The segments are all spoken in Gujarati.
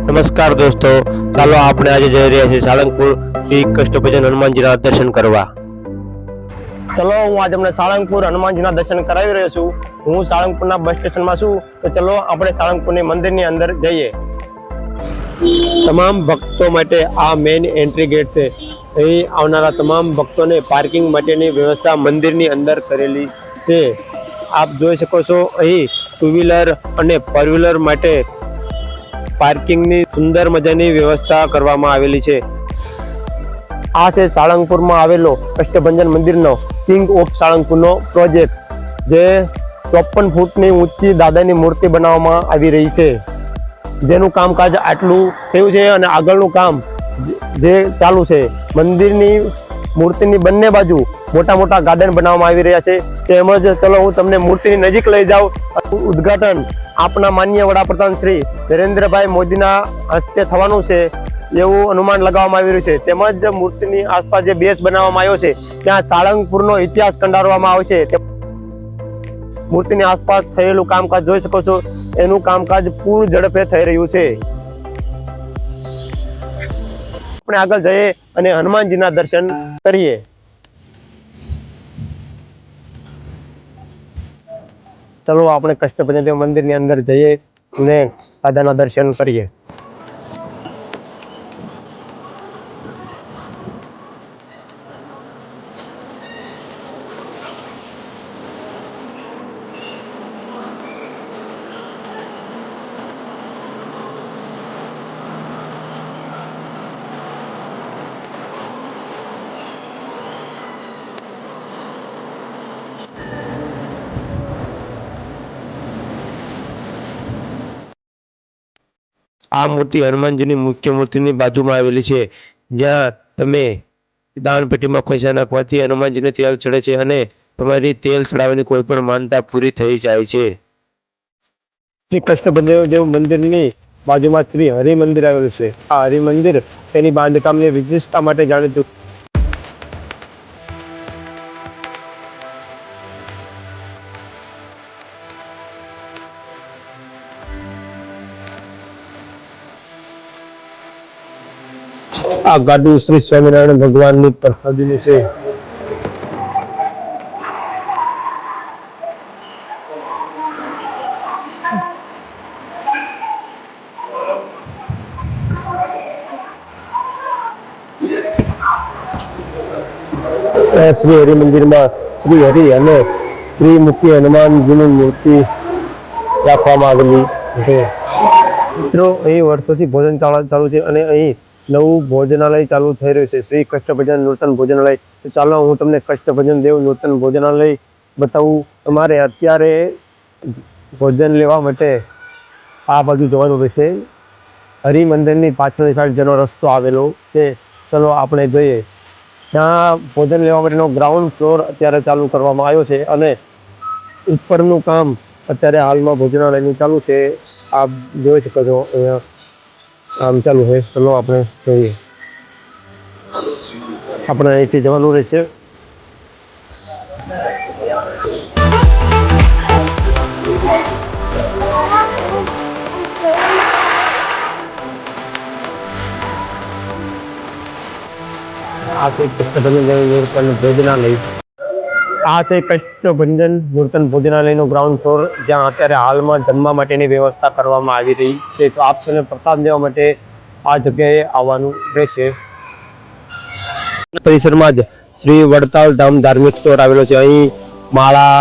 નમસ્કાર દોસ્તો, ચાલો આપણે આજે જઈ રહ્યા છીએ સાળંગપુર શ્રી કષ્ટભંજન હનુમાનજીના દર્શન કરવા. ચલો હું આજે તમને સાળંગપુર હનુમાનજીના દર્શન કરાવી રહ્યો છું. હું સાળંગપુરના બસ સ્ટેશનમાં છું, તો ચલો આપણે સાળંગપુરની મંદિરની અંદર જઈએ. તમામ ભક્તો માટે આ મેઇન એન્ટ્રી ગેટ છે. અહીં આવનારા તમામ ભક્તોને પાર્કિંગ માટેની વ્યવસ્થા મંદિરની અંદર કરેલી છે. આપ જોઈ શકો છો, અહીં ટુ વ્હીલર અને ફોર વ્હીલર માટે પાર્કિંગની સુંદર મજાની વ્યવસ્થા કરવામાં આવેલી છે. આ છે સાળંગપુરમાં આવેલો કષ્ટભંજન મંદિરનો કિંગ ઓફ સાળંગપુરનો પ્રોજેક્ટ, જે 54 ફૂટની ઊંચી દાદાની મૂર્તિ બનાવવામાં આવી રહી છે. જેનું કામકાજ આટલું થયું છે અને આગળનું કામ જે ચાલુ છે. મંદિરની મૂર્તિની બંને બાજુ મોટા મોટા ગાર્ડન બનાવવામાં આવી રહ્યા છે. તેમજ ચલો હું તમને મૂર્તિની નજીક લઈ જાઉં. ઉદ્ઘાટન આપના માનનીય વડાપ્રધાન શ્રી નરેન્દ્રભાઈ મોદીના હસ્તે થવાનું છે એવું અનુમાન લગાવવામાં આવી રહ્યું છે. તેમજ મૂર્તિની આસપાસ જે બેઝ બનાવવામાં આવ્યો છે, ત્યાં સાળંગપુરનો ઇતિહાસ કંડારવામાં આવશે. મૂર્તિની આસપાસ થયેલું કામકાજ જોઈ શકો છો. એનું કામકાજ પૂર્ણ ઝડપે થઈ રહ્યું છે. આપણે આગળ જઈએ અને હનુમાનજીના દર્શન કરીએ. ચલો આપણે કષ્ટભંજન મંદિરની અંદર જઈએ અને દાદાના દર્શન કરીએ. આ મૂર્તિ હનુમાનજીની મુખ્ય મૂર્તિની બાજુમાં આવેલી છે, જ્યાં તમે દાનપેટીમાં પૈસા નાખવાથી હનુમાનજીને તેલ ચડે છે અને તમારી તેલ ચડાવવાની કોઈ પણ માનતા પૂરી થઈ જાય છે. શ્રી કષ્ટભંજન મંદિરની બાજુમાં શ્રી હરિ મંદિર આવેલું છે. આ હરિ મંદિર તેની બાંધકામની વિશેષતા માટે જાણીતું. આ ગાડું શ્રી સ્વામિનારાયણ ભગવાનની પ્રસાદીનું છે. શ્રી હરિ મંદિરમાં શ્રી હરિ અને ત્રિમુખી હનુમાનજીની મૂર્તિ રાખવામાં આવેલી છે. મિત્રો, અહીં વર્ષોથી ભોજન ચાલુ છે અને અહીં નવું ભોજનાલય ચાલુ થઈ રહ્યું છે, શ્રી કષ્ટભંજન નૂતન ભોજનાલય. તો ચાલો હું તમને કષ્ટભંજન દેવ નૂતન ભોજનાલય બતાવું. તમારે અત્યારે ભોજન લેવા માટે આ બાજુ જવાનું રહેશે. હરિ મંદિરની પાછળની સાઈડ જેનો રસ્તો આવેલો છે, ચલો આપણે જોઈએ. ત્યાં ભોજન લેવા માટેનો ગ્રાઉન્ડ ફ્લોર અત્યારે ચાલુ કરવામાં આવ્યો છે અને ઉપરનું કામ અત્યારે હાલમાં ભોજનાલયનું ચાલુ છે. આપ જોઈ શકો છો, અહીંયા કામ ચાલુ છે. ચલો આપણે જોઈએ. આપણે અહીંથી જવાનું રહેશે. આ છે કષ્ટભંજન ભોજનાલય. આ છે કષ્ટભંજન નૂતન ભોજનાલયનો ગ્રાઉન્ડ ફ્લોર, જ્યાં અત્યારે હાલમાં જમવા માટેની વ્યવસ્થા કરવામાં આવી રહી છે. તો આપ સૌને પ્રસાદ લેવા માટે આ જગ્યાએ આવવાનું રહેશે. પરિસરમાં જ શ્રી વડતાલ ધામ ધાર્મિક સ્ટોર આવેલો છે. અહીં માળા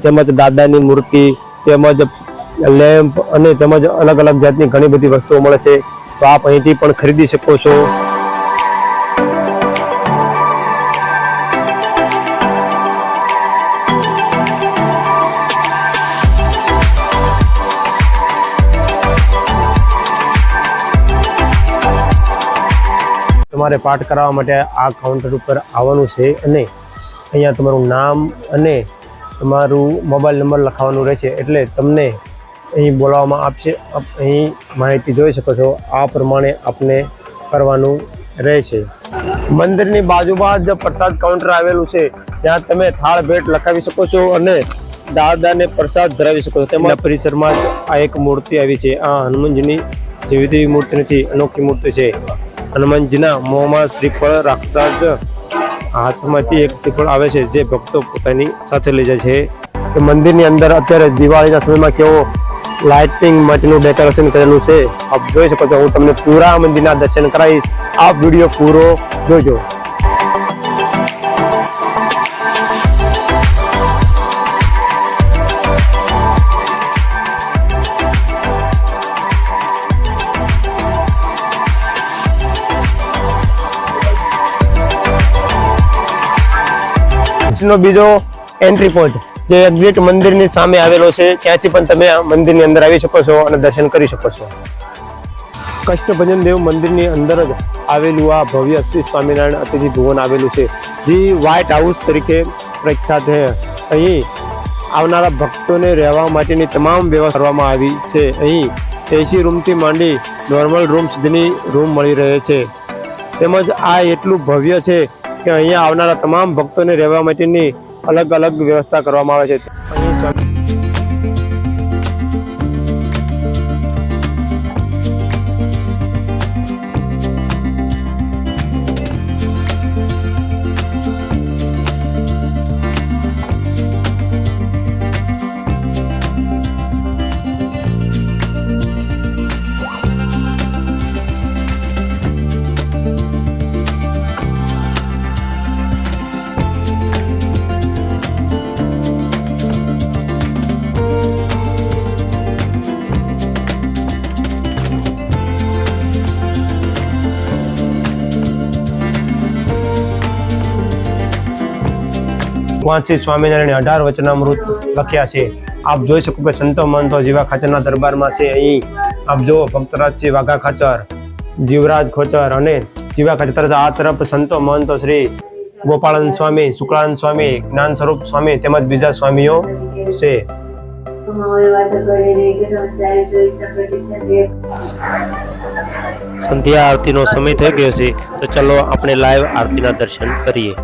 તેમજ દાદાની મૂર્તિ તેમજ લેમ્પ અને તેમજ અલગ અલગ જાતની ઘણી બધી વસ્તુઓ મળે છે. તો આપ અહીંથી પણ ખરીદી શકો છો. તમારે પાઠ કરાવવા માટે આ કાઉન્ટર ઉપર આવવાનું છે અને અહીંયા તમારું નામ અને તમારું મોબાઈલ નંબર લખાવવાનું રહેશે. એટલે તમને અહીં બોલાવવામાં આપશે. અહીં માહિતી જોઈ શકો છો. આ પ્રમાણે આપને કરવાનું રહેશે. મંદિરની બાજુમાં જ પ્રસાદ કાઉન્ટર આવેલું છે, ત્યાં તમે થાળ ભેટ લખાવી શકો છો અને દાદાને પ્રસાદ ધરાવી શકો છો. તેમના પરિસરમાં જ આ એક મૂર્તિ આવી છે. આ હનુમાનજીની જેવી તેવી મૂર્તિ નથી, અનોખી મૂર્તિ છે. હનુમાનજીના મોંમાં શ્રીફળ રાખતા જ હાથમાંથી એક શ્રીફળ આવે છે, જે ભક્તો પોતાની સાથે લઈ જાય છે. મંદિરની અંદર અત્યારે દિવાળીના સમયમાં કેવો લાઇટિંગ માટેનું ડેકોરેશન કરેલું છે, આપ જોઈ શકો છો. હું તમને પૂરા મંદિરના દર્શન કરાવીશ, આપ વિડીયો પૂરો જોજો. નો બીજો એન્ટ્રી પોઈન્ટ જે એક્ઝેક્ટ મંદિરની સામે આવેલો છે, ત્યાંથી પણ તમે મંદિરની અંદર આવી શકો છો અને દર્શન કરી શકો છો. કષ્ટભંજન દેવ મંદિરની અંદર જ આવેલું આ ભવ્ય શ્રી સ્વામિનારાયણ અતિથિ ભુવન આવેલું છે, જે વ્હાઇટ હાઉસ તરીકે પ્રખ્યાત છે. અહીં આવનારા ભક્તોને રહેવા માટેની તમામ વ્યવસ્થા કરવામાં આવી છે. અહીં એસી રૂમથી માંડી નોર્મલ રૂમ સુધીની રૂમ મળી રહે છે. તેમજ આ એટલું ભવ્ય છે કે અહીંયા આવનારા તમામ ભક્તોને રહેવા માટેની અલગ અલગ વ્યવસ્થા કરવામાં આવે છે. ભગવાન સ્વામિનારાયણ 18 વચનામૃત લખ્યા છે. આપ જોઈ શકો કે સંતો મહંતો જીવા ખાચરના દરબારમાં છે. અહીં આપ જો ભક્તરાજસિંહ વાઘા ખાચર, જીવરાજ ખોચર અને જીવા ખાચર તરફ આ તરફ સંતો મહંતો શ્રી ગોપાળાનંદ સ્વામી, શુક્લાનંદ સ્વામી, જ્ઞાન સ્વરૂપ સ્વામી તેમજ બીજા સ્વામીઓ છે. સંધ્યા આરતીનો સમય થઈ ગયો છે, તો ચલો આપણે લાઈવ આરતીના દર્શન કરીએ.